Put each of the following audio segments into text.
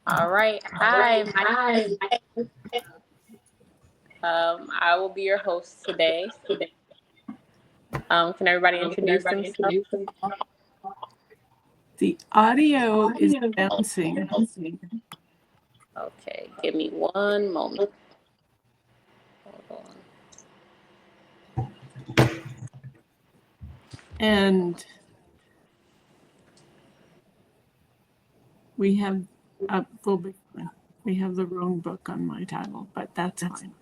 All right. Hi. I will be your host today. Can everybody introduce themselves? The audio is bouncing. Okay, give me one moment. Hold on. And we have we have the wrong book on my title, but that's fine.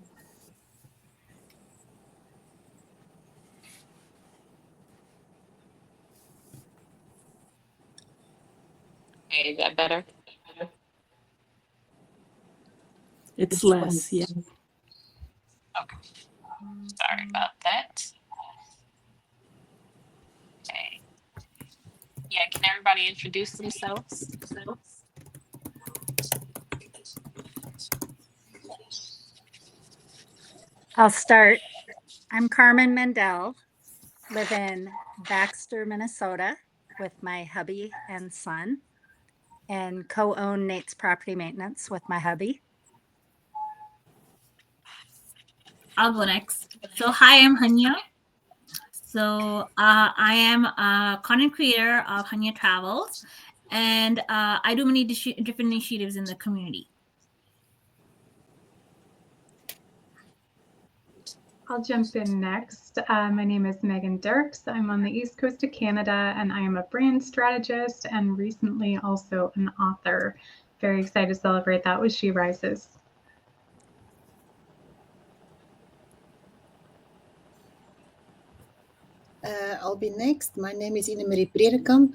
Okay, is that better? It's less, yeah. Okay. Sorry about that. Okay. Yeah, can everybody introduce themselves? I'll start. I'm Carmen Mendel, live in Baxter, Minnesota with my hubby and son, and co-own Nate's Property Maintenance with my hubby. I'll go next. So hi, I'm Hanya. So I am a content creator of Hanya Travels, and I do many different initiatives in the community. I'll jump in next. My name is Megan Dirks. I'm on the East Coast of Canada, and I am a brand strategist and recently also an author. Very excited to celebrate that with She Rises. I'll be next. My name is Ine Marie Bredekamp.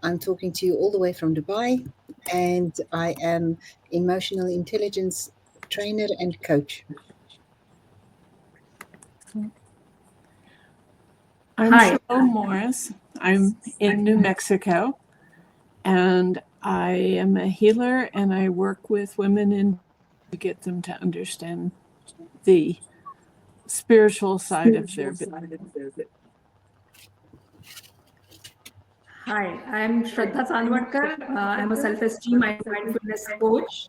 I'm talking to you all the way from Dubai, and I am emotional intelligence trainer and coach. I'm Cheryl Morris. I'm in New Mexico, and I am a healer, and I work with women to get them to understand the spiritual side of their business. Hi, I'm Shraddha Sandwadkar. I'm a self-esteem and mindfulness coach.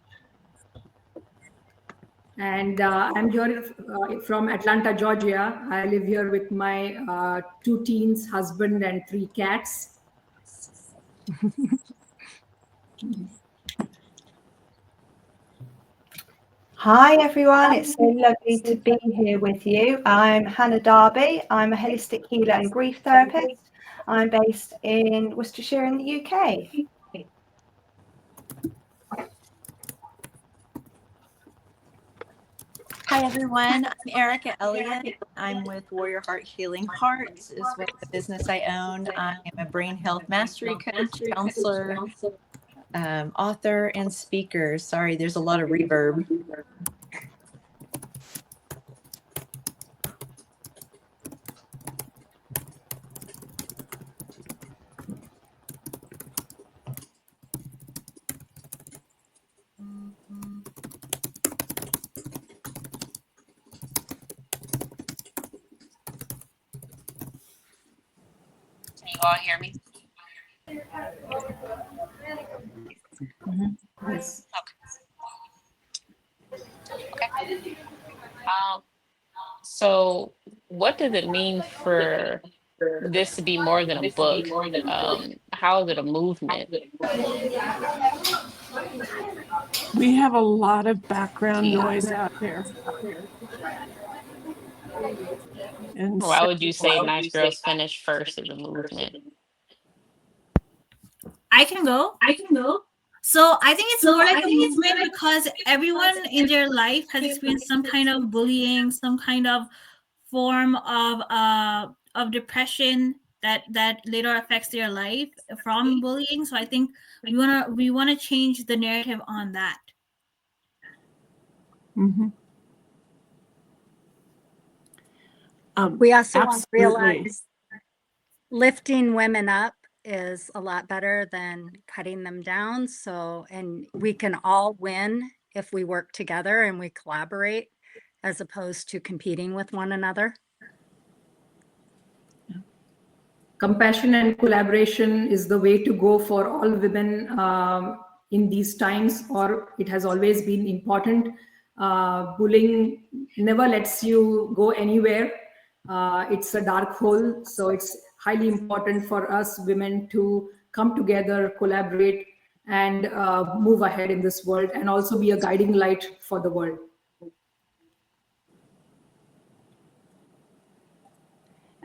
And I'm here from Atlanta, Georgia. I live here with my 2 teens, husband, and 3 cats. Hi everyone, it's so lovely to be here with you. I'm Hannah Darby. I'm a holistic healer and grief therapist. I'm based in Worcestershire in the UK. Hi everyone, I'm Erica Elliott. I'm with Warrior Heart Healing Hearts, is what the business I own. I am a brain health mastery coach, counselor, author, and speaker. Sorry, there's a lot of reverb. Can you all hear me? Yes. Okay. So what does it mean for this to be more than a book? How is it a movement? We have a lot of background noise out here. And Why would you say Nice Girls Finish first as a movement? I can go. So I think it's more like a movement because everyone in their life has experienced some kind of bullying, some kind of form of depression that later affects their life from bullying. So I think we wanna change the narrative on that. Mm-hmm. We also want to realize lifting women up is a lot better than cutting them down. So, and we can all win if we work together and we collaborate as opposed to competing with one another. Compassion and collaboration is the way to go for all women in these times, or it has always been important. Bullying never lets you go anywhere. It's a dark hole. So it's highly important for us women to come together, collaborate, and move ahead in this world, and also be a guiding light for the world.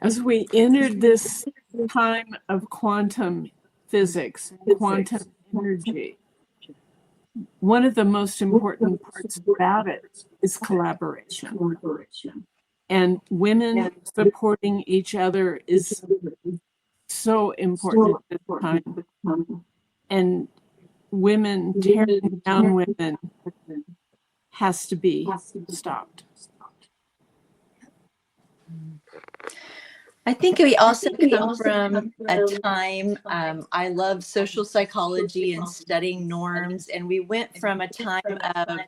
As we entered this time of quantum physics, quantum energy, one of the most important parts about it is collaboration. And women supporting each other is so important at this time. And women tearing down women has to be stopped. I think we also come from a time, I love social psychology and studying norms, and we went from a time of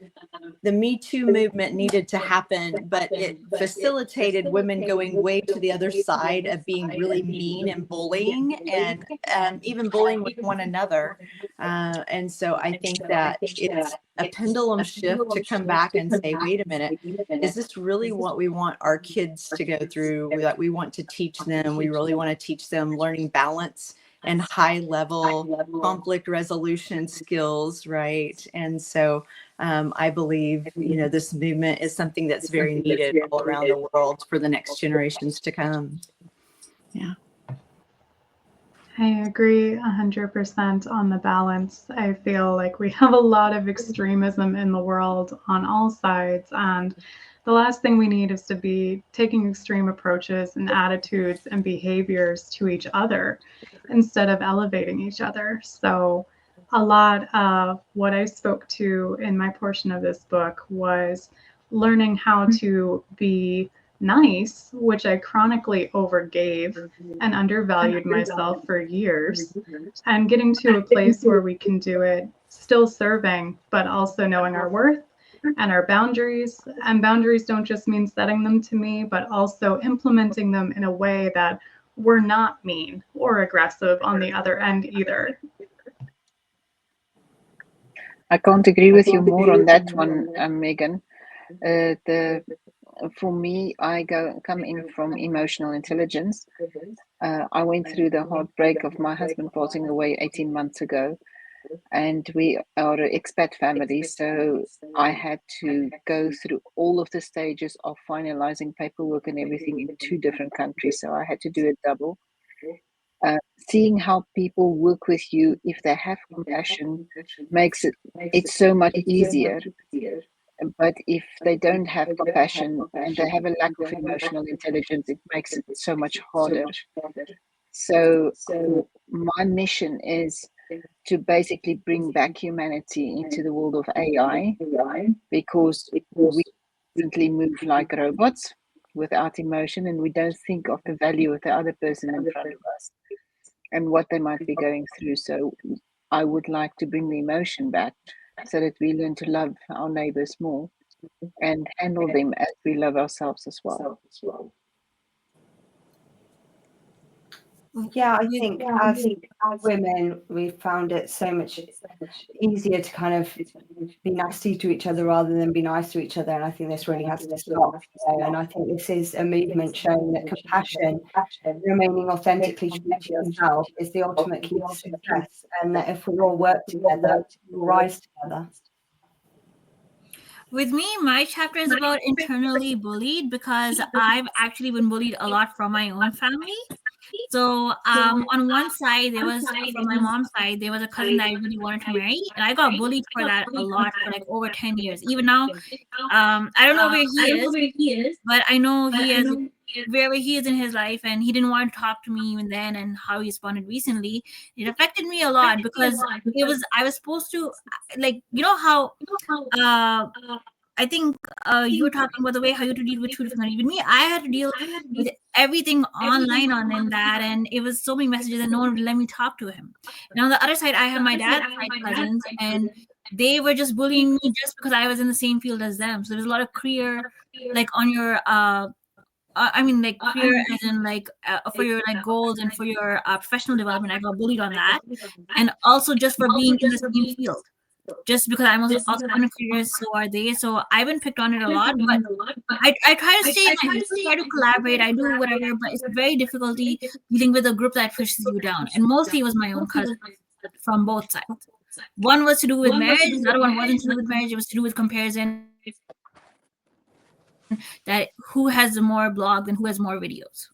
the Me Too movement needed to happen, but it facilitated women going way to the other side of being really mean and bullying, and even bullying with one another. And so I think that it's a pendulum shift to come back and say, wait a minute, is this really what we want our kids to go through? That we want to teach them? We really want to teach them learning balance and high level conflict resolution skills, right? And so I believe, this movement is something that's very needed all around the world for the next generations to come. Yeah. I agree 100% on the balance. I feel like we have a lot of extremism in the world on all sides, and the last thing we need is to be taking extreme approaches and attitudes and behaviors to each other instead of elevating each other. So a lot of what I spoke to in my portion of this book was learning how to be nice, which I chronically overgave and undervalued myself for years, and getting to a place where we can do it still serving, but also knowing our worth and our boundaries. And boundaries don't just mean setting them to me, but also implementing them in a way that we're not mean or aggressive on the other end either. I can't agree with you more on that one, Megan. For me, I come in from emotional intelligence. I went through the heartbreak of my husband passing away 18 months ago, and we are an expat family, so I had to go through all of the stages of finalizing paperwork and everything in 2 different countries, so I had to do it double. Seeing how people work with you, if they have compassion, makes it's so much easier. But if they don't have compassion and they have a lack of emotional intelligence, it makes it so much harder. So my mission is to basically bring back humanity into the world of AI, because we constantly move like robots without emotion, and we don't think of the value of the other person in front of us and what they might be going through. So I would like to bring the emotion back so that we learn to love our neighbors more and handle them as we love ourselves as well. Yeah, I think as women, we've found it so much easier to kind of be nasty to each other rather than be nice to each other. And I think this really has to stop. And I think this is a movement showing that compassion, remaining authentically true to yourself, is the ultimate key to success. And that if we all work together, we'll rise together. With me, my chapter is about internally bullied, because I've actually been bullied a lot from my own family. So on one side, from my mom's side, there was a cousin that I really wanted to marry, and I got bullied for that a lot for like over 10 years. Even now, I don't know where he is, but I know he is wherever he is in his life, and he didn't want to talk to me even then, and how he responded recently, it affected me a lot, because I was supposed to, like, how I think you were talking about the way how you had to deal with 2 different countries. With me, I had to deal with everything online in that, and it was so many messages, and no one would let me talk to him. And on the other side, I have my dad's side cousins, and they were just bullying me just because I was in the same field as them. So there's a lot of career, like on your I mean, like career as in like for your like goals and for your professional development. I got bullied on that, and also just for being in the same field. Just because I'm also in a career, so are they. So I've been picked on it a lot, but I try to stay in my group, try to collaborate. I do whatever, but it's very difficulty dealing with a group that pushes you down. And mostly it was my own cousins from both sides. One was to do with marriage, the other one wasn't to do with marriage. It was to do with comparison, that who has more blogs and who has more videos.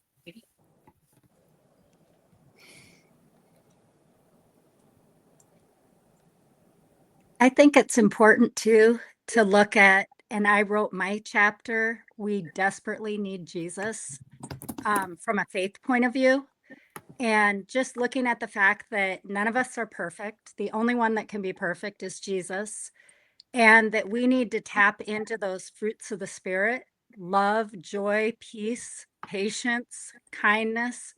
I think it's important too to look at, and I wrote my chapter, we desperately need Jesus, from a faith point of view. And just looking at the fact that none of us are perfect. The only one that can be perfect is Jesus. And that we need to tap into those fruits of the Spirit: love, joy, peace, patience, kindness,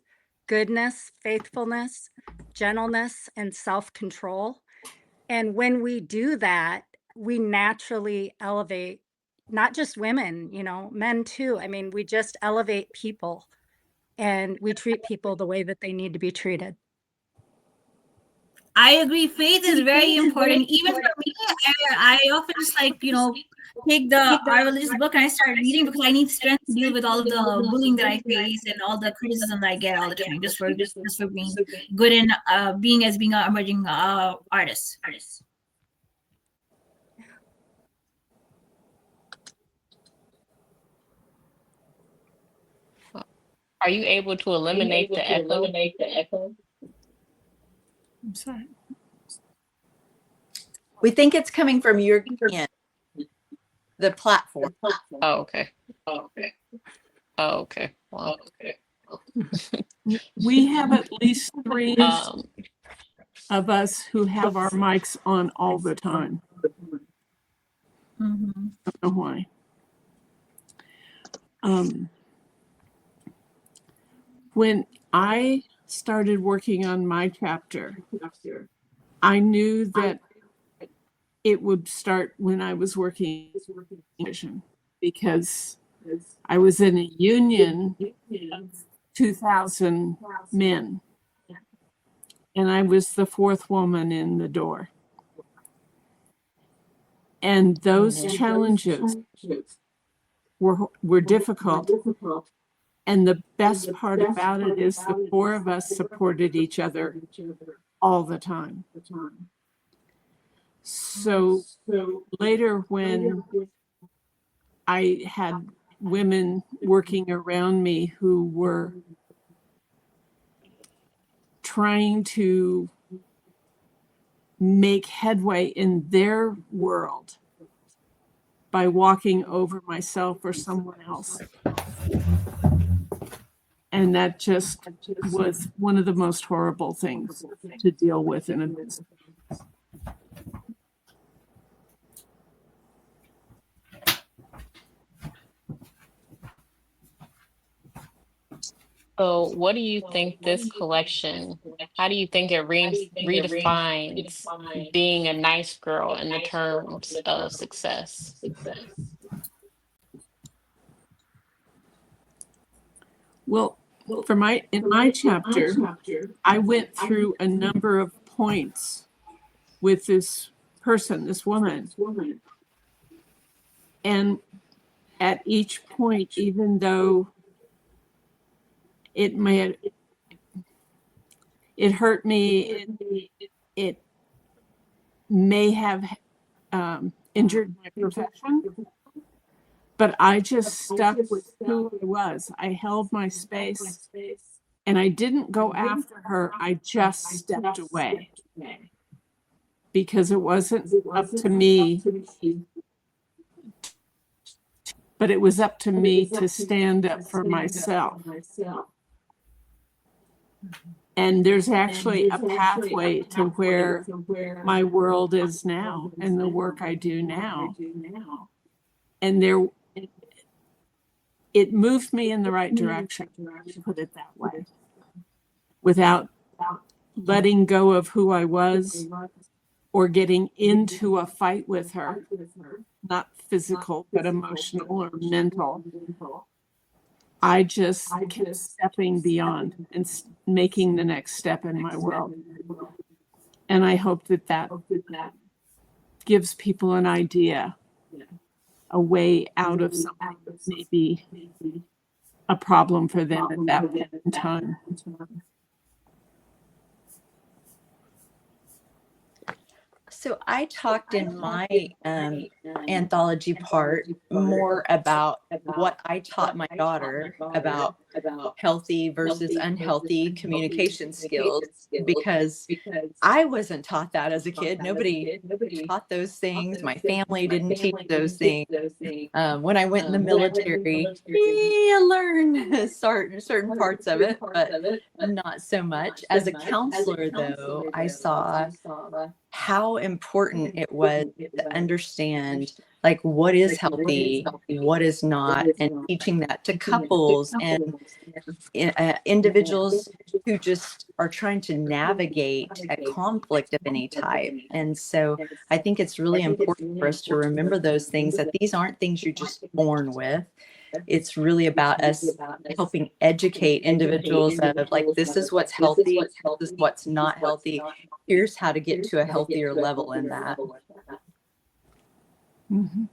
goodness, faithfulness, gentleness, and self-control. And when we do that, we naturally elevate not just women, men too. I mean, we just elevate people and we treat people the way that they need to be treated. I agree. Faith is very important. Even for me, I often just like, take our religious book and I start reading because I need strength to deal with all of the bullying that I face and all the criticism that I get all the time, just for being good and being an emerging artist. Are you able to eliminate the echo? I'm sorry. We think it's coming from your end, the platform. Oh, okay. Well, We have at least 3 of us who have our mics on all the time. Mm-hmm. I don't know why. When I started working on my chapter, I knew that it would start when I was working in because I was in a union of 2,000 men, and I was the 4th woman in the door. And those challenges were difficult. And the best part about it is the 4 of us supported each other all the time. So later, when I had women working around me who were trying to make headway in their world by walking over myself or someone else. And that just was one of the most horrible things to deal with in a business. so what do you think this collection, how do you think it redefines being a nice girl in the terms of success? Well, in my chapter, I went through a number of points with this person, this woman. And at each point, even though it hurt me, it may have injured my profession, but I just stuck with who I was. I held my space and I didn't go after her. I just stepped away because it wasn't up to me, but it was up to me to stand up for myself. And there's actually a pathway to where my world is now and the work I do now. And it moved me in the right direction, to put it that way, without letting go of who I was or getting into a fight with her, not physical, but emotional or mental. I just kept stepping beyond and making the next step in my world. And I hope that gives people an idea, a way out of something that may be a problem for them at that point in time. So I talked in my anthology part more about what I taught my daughter about healthy versus unhealthy communication skills, because I wasn't taught that as a kid. Nobody taught those things. My family didn't teach those things. When I went in the military, I learned certain parts of it, but not so much. As a counselor, though, I saw how important it was to understand like what is healthy, what is not, and teaching that to couples and individuals who just are trying to navigate a conflict of any type. And so I think it's really important for us to remember those things, that these aren't things you're just born with. It's really about us helping educate individuals of like, this is what's healthy, this is what's not healthy. Here's how to get to a healthier level in that. Mm-hmm.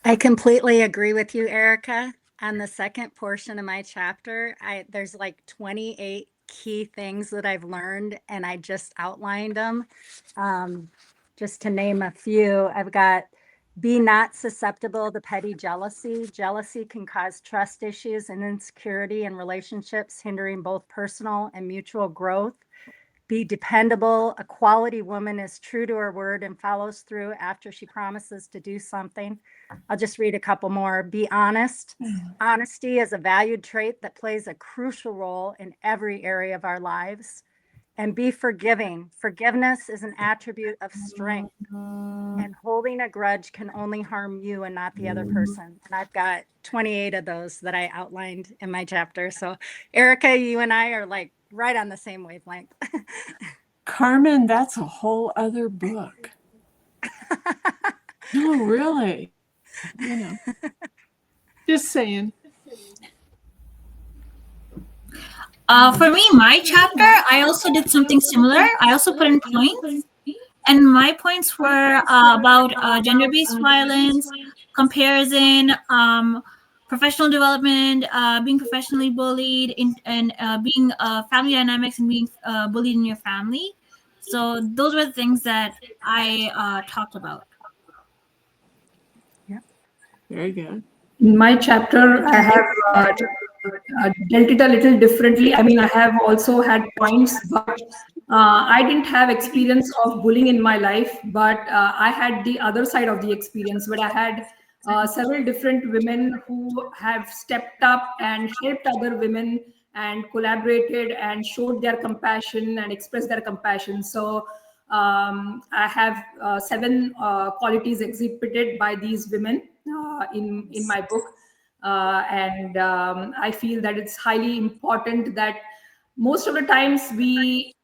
I completely agree with you, Erica. On the second portion of my chapter, there's like 28 key things that I've learned, and I just outlined them. Just to name a few, I've got be not susceptible to petty jealousy. Jealousy can cause trust issues and insecurity in relationships, hindering both personal and mutual growth. Be dependable. A quality woman is true to her word and follows through after she promises to do something. I'll just read a couple more. Be honest. Honesty is a valued trait that plays a crucial role in every area of our lives. And be forgiving. Forgiveness is an attribute of strength. And holding a grudge can only harm you and not the other person. And I've got 28 of those that I outlined in my chapter. So Erica, you and I are like right on the same wavelength. Carmen, that's a whole other book. No, really. You know, just saying. For me, my chapter, I also did something similar. I also put in points, and my points were about gender-based violence, comparison, professional development, being professionally bullied, and being family dynamics and being bullied in your family. So those were the things that I talked about. Yeah, very good. In my chapter, I have dealt it a little differently. I mean, I have also had points, but I didn't have experience of bullying in my life, but I had the other side of the experience where I had several different women who have stepped up and helped other women and collaborated and showed their compassion and expressed their compassion. So I have 7 qualities exhibited by these women in my book. And I feel that it's highly important that most of the times we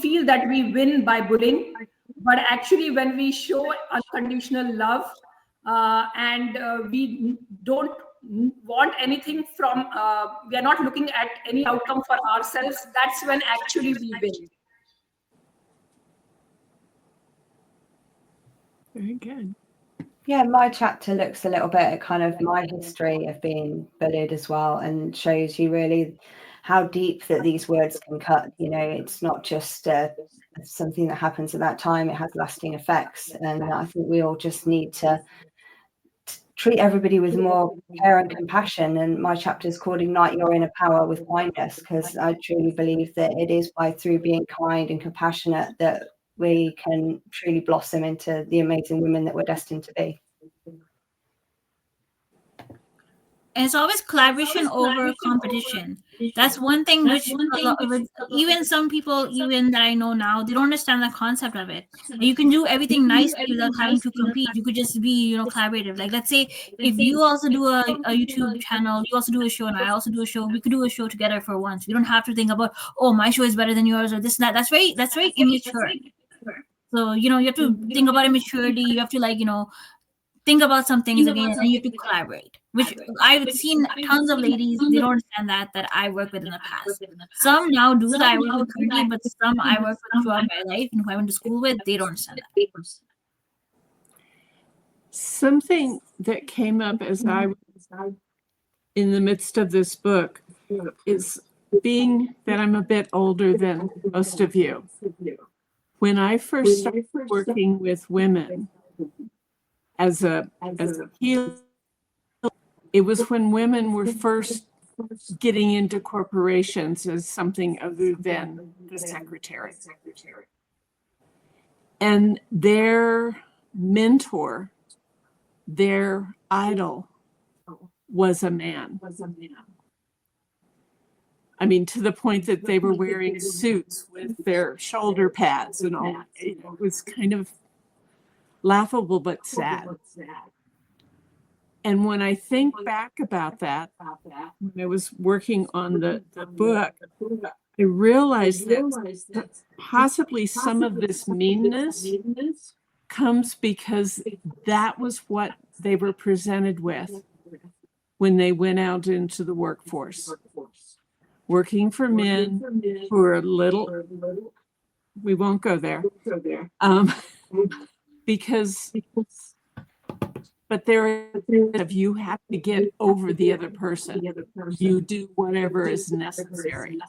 feel that we win by bullying, but actually when we show unconditional love and we don't want anything from, we are not looking at any outcome for ourselves, that's when actually we win. Very good. Yeah, my chapter looks a little bit at kind of my history of being bullied as well, and shows you really how deep that these words can cut. You know, it's not just something that happens at that time, it has lasting effects. And I think we all just need to treat everybody with more care and compassion. And my chapter is called Ignite Your Inner Power with Kindness, because I truly believe that it is through being kind and compassionate that we can truly blossom into the amazing women that we're destined to be. And it's always collaboration over competition. That's one thing which even some people, even that I know now, they don't understand the concept of it. You can do everything nicely without having to compete. You could just be, collaborative. Like, let's say if you also do a YouTube channel, you also do a show, and I also do a show, we could do a show together for once. We don't have to think about, oh, my show is better than yours or this and that. That's very immature. So, you have to think about immaturity. You have to think about some things again, and you have to collaborate. which I've seen tons of ladies, they don't understand that I work with in the past. Some now do that I work with currently, but some I work with throughout my life and who I went to school with, they don't understand that. Something that came up as I was in the midst of this book is, being that I'm a bit older than most of you. When I first started working with women as a healer, it was when women were first getting into corporations as something other than the secretary. And their mentor, their idol, was a man. I mean, to the point that they were wearing suits with their shoulder pads and all. It was kind of laughable but sad. And when I think back about that, when I was working on the book, I realized that possibly some of this meanness comes because that was what they were presented with when they went out into the workforce. Working for men who are little, we won't go there, because, but there if you have to get over the other person, you do whatever is necessary.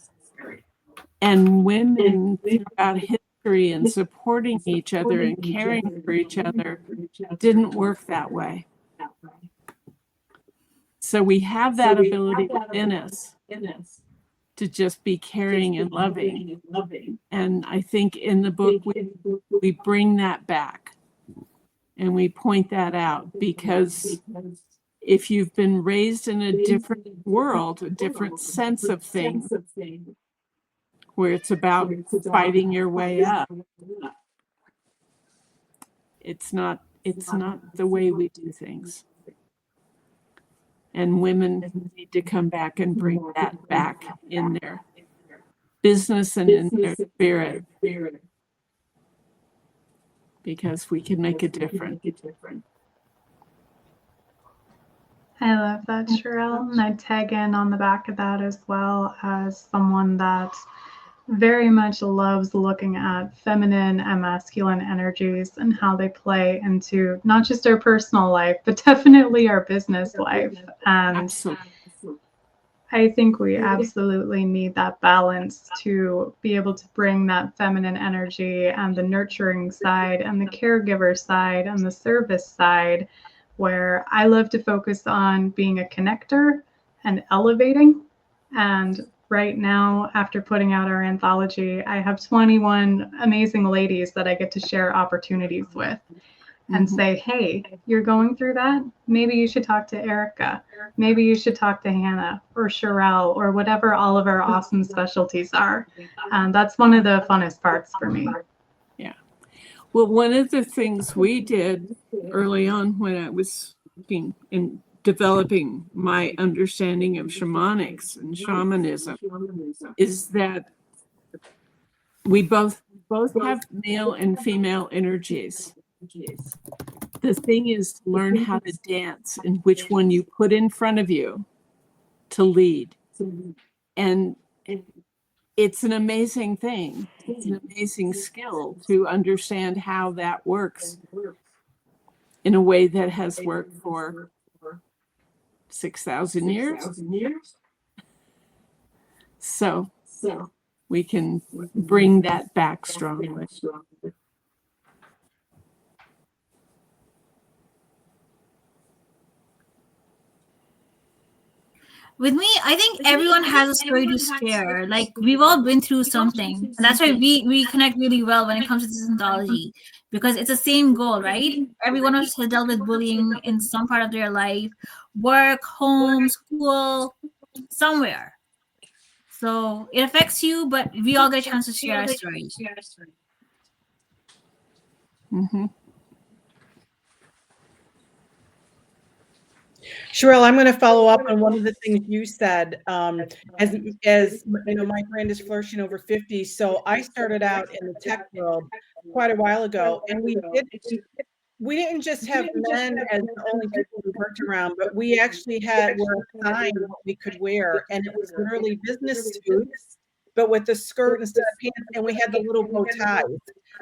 And women throughout history and supporting each other and caring for each other didn't work that way. So we have that ability within us to just be caring and loving. And I think in the book, we bring that back and we point that out, because if you've been raised in a different world, a different sense of things, where it's about fighting your way up, it's not the way we do things. And women need to come back and bring that back in their business and in their spirit, because we can make a difference. I love that, Sherelle. And I tag in on the back of that as well, as someone that very much loves looking at feminine and masculine energies and how they play into not just our personal life, but definitely our business life. And Absolutely. I think we absolutely need that balance to be able to bring that feminine energy and the nurturing side and the caregiver side and the service side, where I love to focus on being a connector and elevating. And right now, after putting out our anthology, I have 21 amazing ladies that I get to share opportunities with and say, hey, you're going through that? Maybe you should talk to Erica. Maybe you should talk to Hannah or Sherelle or whatever all of our awesome specialties are. And that's one of the funnest parts for me. Yeah. Well, one of the things we did early on when I was working in developing my understanding of shamanics and shamanism is that we both have male and female energies. The thing is to learn how to dance and which one you put in front of you to lead. And it's an amazing thing. It's an amazing skill to understand how that works in a way that has worked for 6,000 years. So we can bring that back strongly. With me, I think everyone has a story to share. Like, we've all been through something. And that's why we connect really well when it comes to this anthology, because it's the same goal, right? Every one of us has dealt with bullying in some part of their life, work, home, school, somewhere. So it affects you, but we all get a chance to share our stories. Mm-hmm. Sherelle, I'm going to follow up on one of the things you said. As you know, my brand is Flourishing Over 50. So I started out in the tech world quite a while ago, and we did we didn't just have men as the only people we worked around, but we actually were assigned what we could wear, and it was literally business suits, but with the skirt instead of pants, and we had the little bow ties.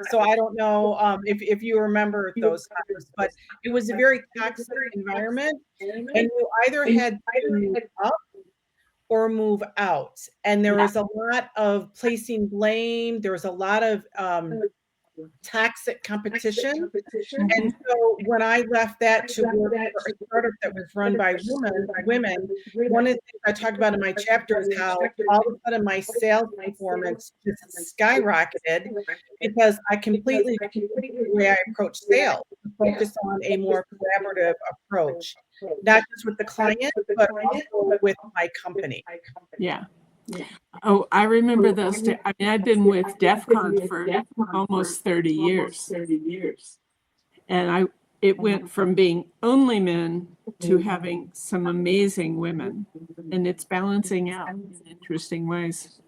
So I don't know if you remember those times, but it was a very toxic environment, and you either had to move up or move out. And there was a lot of placing blame. There was a lot of toxic competition. And so when I left that to work for a startup that was run by women, one of the things I talked about in my chapter is how all of a sudden my sales performance just skyrocketed because I completely changed the way I approach sales, to focus on a more collaborative approach, not just with the client, but also with my company. Yeah. Oh, I remember those. I mean, I've been with DEF CON for almost 30 years. And it went from being only men to having some amazing women. And it's balancing out in interesting ways.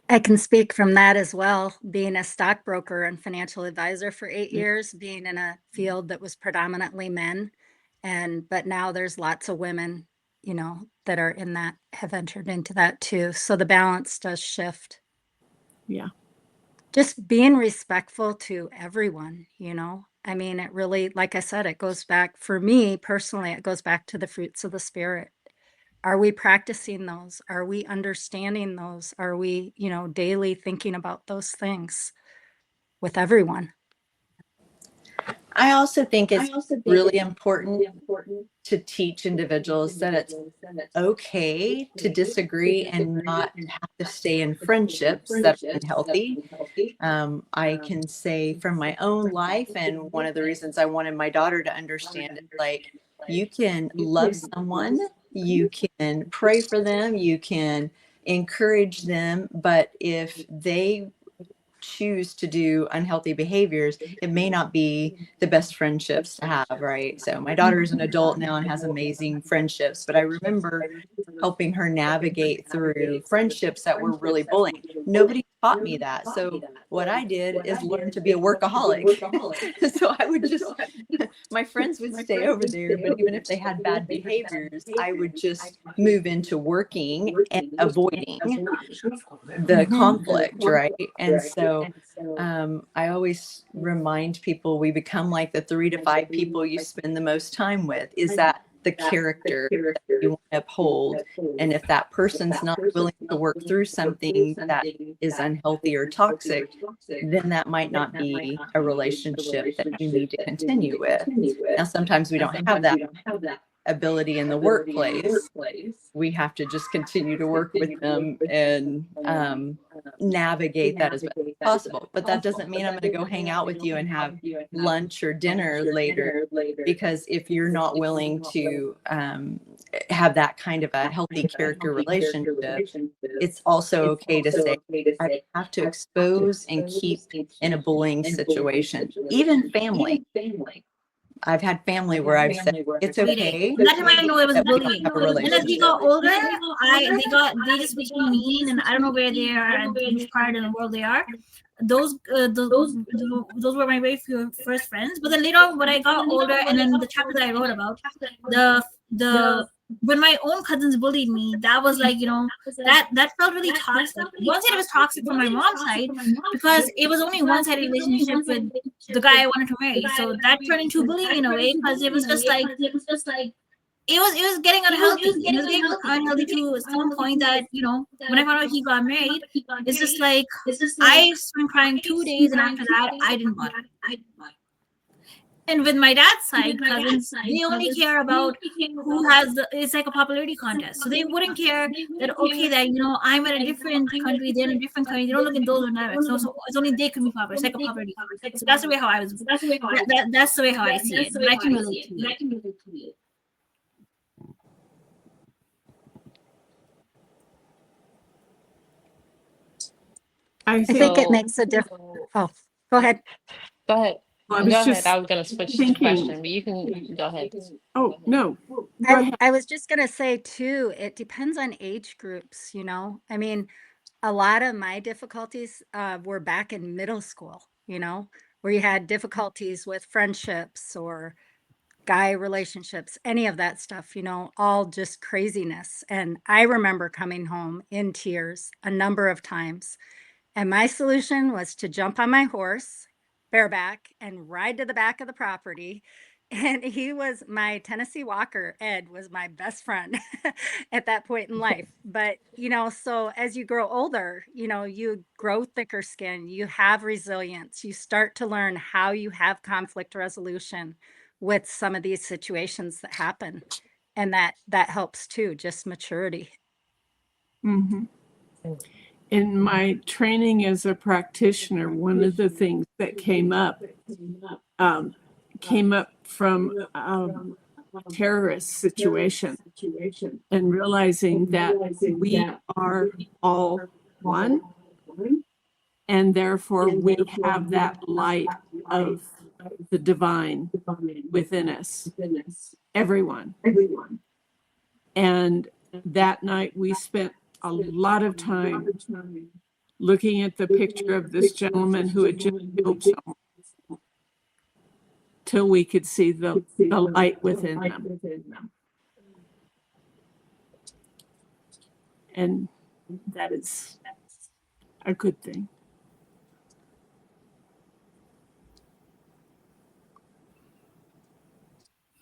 I can speak from that as well, being a stockbroker and financial advisor for 8 years, being in a field that was predominantly men. But now there's lots of women, you know, that are in that, have entered into that too. So the balance does shift. Yeah. Just being respectful to everyone, you know. I mean, it really, like I said, it goes back, for me personally, it goes back to the fruits of the spirit. Are we practicing those? Are we understanding those? Are we, you know, daily thinking about those things with everyone? I also think it's really important to teach individuals that it's okay to disagree and not have to stay in friendships that are unhealthy. I can say from my own life, and one of the reasons I wanted my daughter to understand it, like, you can love someone, you can pray for them, you can encourage them, but if they choose to do unhealthy behaviors, it may not be the best friendships to have, right? So my daughter is an adult now and has amazing friendships, but I remember helping her navigate through friendships that were really bullying. Nobody taught me that. So what I did is learn to be a workaholic. So I would just, my friends would stay over there, but even if they had bad behaviors, I would just move into working and avoiding the conflict, right? And so I always remind people, we become like the 3 to 5 people you spend the most time with. Is that the character that you want to uphold? And if that person's not willing to work through something that is unhealthy or toxic, then that might not be a relationship that you need to continue with. Now, sometimes we don't have that ability in the workplace. We have to just continue to work with them and navigate that as best as possible. But that doesn't mean I'm going to go hang out with you and have lunch or dinner later, because if you're not willing to have that kind of a healthy character relationship, it's also okay to say, I have to expose and keep in a bullying situation, even family. I've had family where I've said it's okay. That's how I know it was that we don't bullying. have a And as we relationship. got older, they just became mean, and I don't know where they are and which part of the world they are. Those were my very few first friends. But then later on, when I got older, and then the chapter that I wrote about, the when my own cousins bullied me, that was like, you know, that felt really toxic. One side it was toxic from my mom's side because it was only one-sided relationship with the guy I wanted to marry. So that turned into bullying in a way, because it was just like it was getting unhealthy. It was getting unhealthy to some point that, you know, when I found out he got married, it's just like I spent crying 2 days, and after that I didn't bother. And with my dad's side cousins, they only care about who has it's like a popularity contest. So they wouldn't care that, okay, that, you know, I'm in a different country, they're in a different country. They don't look at those dynamics. So it's only they can be popular. It's like a popularity contest. So that's the way how I was. That's the way how I see it. But I can relate to it. I think it makes a difference. Oh, go ahead. Go ahead. Well, Go ahead. I was going to switch the question, but you can go ahead. Oh, no. I was just going to say, too, it depends on age groups, you know. I mean, a lot of my difficulties were back in middle school, you know. where you had difficulties with friendships or guy relationships, any of that stuff, all just craziness. And I remember coming home in tears a number of times. And my solution was to jump on my horse, bareback, and ride to the back of the property. And he was my Tennessee Walker. Ed was my best friend at that point in life. But, so as you grow older, you grow thicker skin, you have resilience, you start to learn how you have conflict resolution with some of these situations that happen. And that helps too, just maturity. Mm-hmm. In my training as a practitioner, one of the things that came up from terrorist situation, and realizing that we are all one, and therefore we have that light of the divine within us, everyone. And that night we spent a lot of time looking at the picture of this gentleman who had just killed someone, till we could see the light within them. And that is a good thing.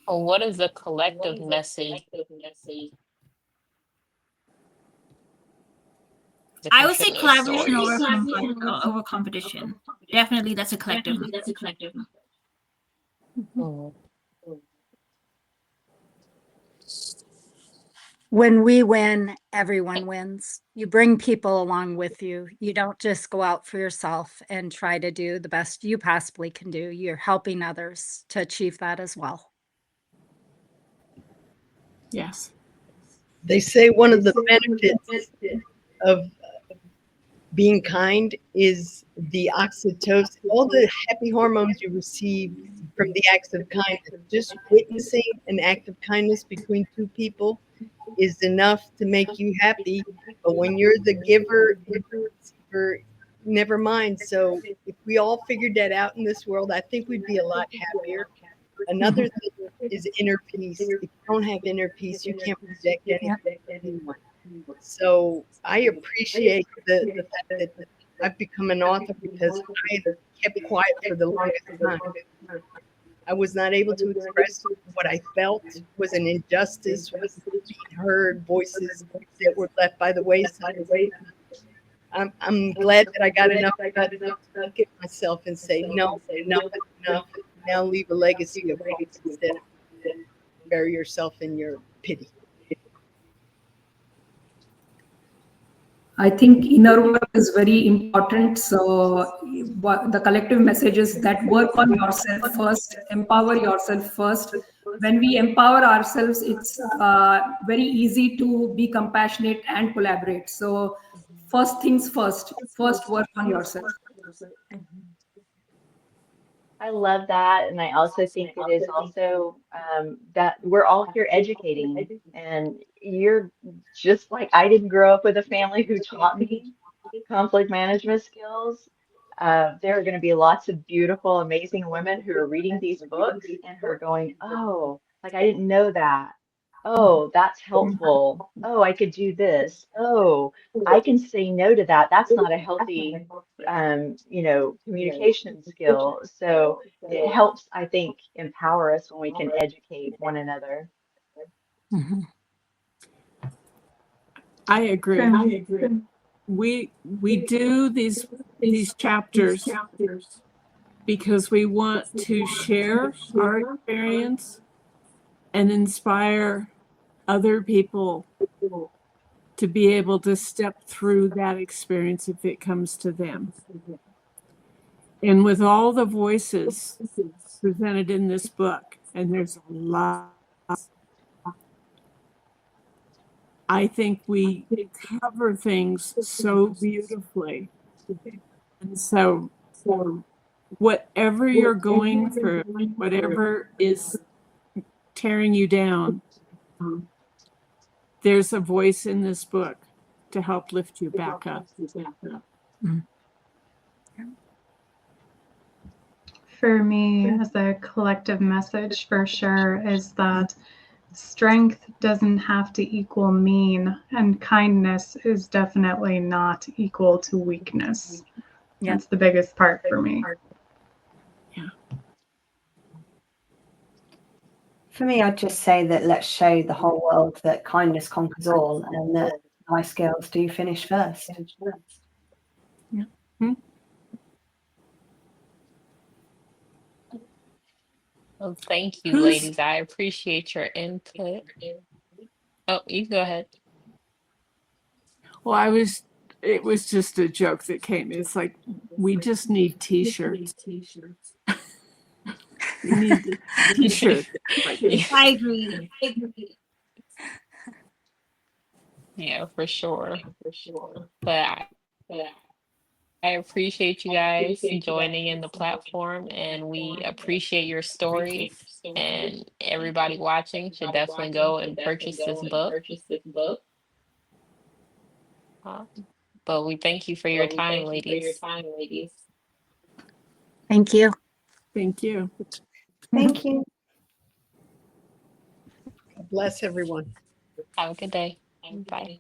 Well, what is the collective message? I would say collaboration over competition. Definitely, that's a collective. When we win, everyone wins. You bring people along with you. You don't just go out for yourself and try to do the best you possibly can do. You're helping others to achieve that as well. Yes. They say one of the benefits of being kind is the oxytocin, all the happy hormones you receive from the acts of kindness. Just witnessing an act of kindness between two people is enough to make you happy. But when you're the giver, never mind. So if we all figured that out in this world, I think we'd be a lot happier. Another thing is inner peace. If you don't have inner peace, you can't project anything to anyone. So I appreciate the fact that I've become an author, because I kept quiet for the longest time. I was not able to express what I felt was an injustice, was being heard, voices that were left by the wayside. I'm glad that I got enough to look at myself and say, no, enough is enough. Now leave a legacy of hope instead of bury yourself in your pity. I think inner work is very important. So the collective message is that work on yourself first, empower yourself first. When we empower ourselves, it's very easy to be compassionate and collaborate. So first things first work on yourself. I love that. And I also think it is also that we're all here educating. And you're just like, I didn't grow up with a family who taught me conflict management skills. There are going to be lots of beautiful, amazing women who are reading these books and who are going, oh, like I didn't know that. Oh, that's helpful. Oh, I could do this. Oh, I can say no to that. That's not a healthy communication skill. So it helps, I think, empower us when we can educate one another. Mm-hmm. I agree. We do these chapters because we want to share our experience and inspire other people to be able to step through that experience if it comes to them. And with all the voices presented in this book, and there's a lot, I think we cover things so beautifully. And so whatever you're going through, whatever is tearing you down, there's a voice in this book to help lift you back up. for me as a collective message for sure is that strength doesn't have to equal mean, and kindness is definitely not equal to weakness. Yeah. That's the biggest part for me. For me, I'd just say that let's show the whole world that kindness conquers all and that nice girls do finish first. Yeah. Well, thank you, ladies. I appreciate your input. Oh, you go ahead. Well, it was just a joke that came. It's like, we just need t-shirts. We need the t-shirt. I agree. Yeah, for sure. But I appreciate you guys joining in the platform, and we appreciate your stories. And everybody watching should definitely go and purchase this book. But we thank you for your time, ladies. Thank you. Thank you. Thank you. God bless everyone. Have a good day. Bye.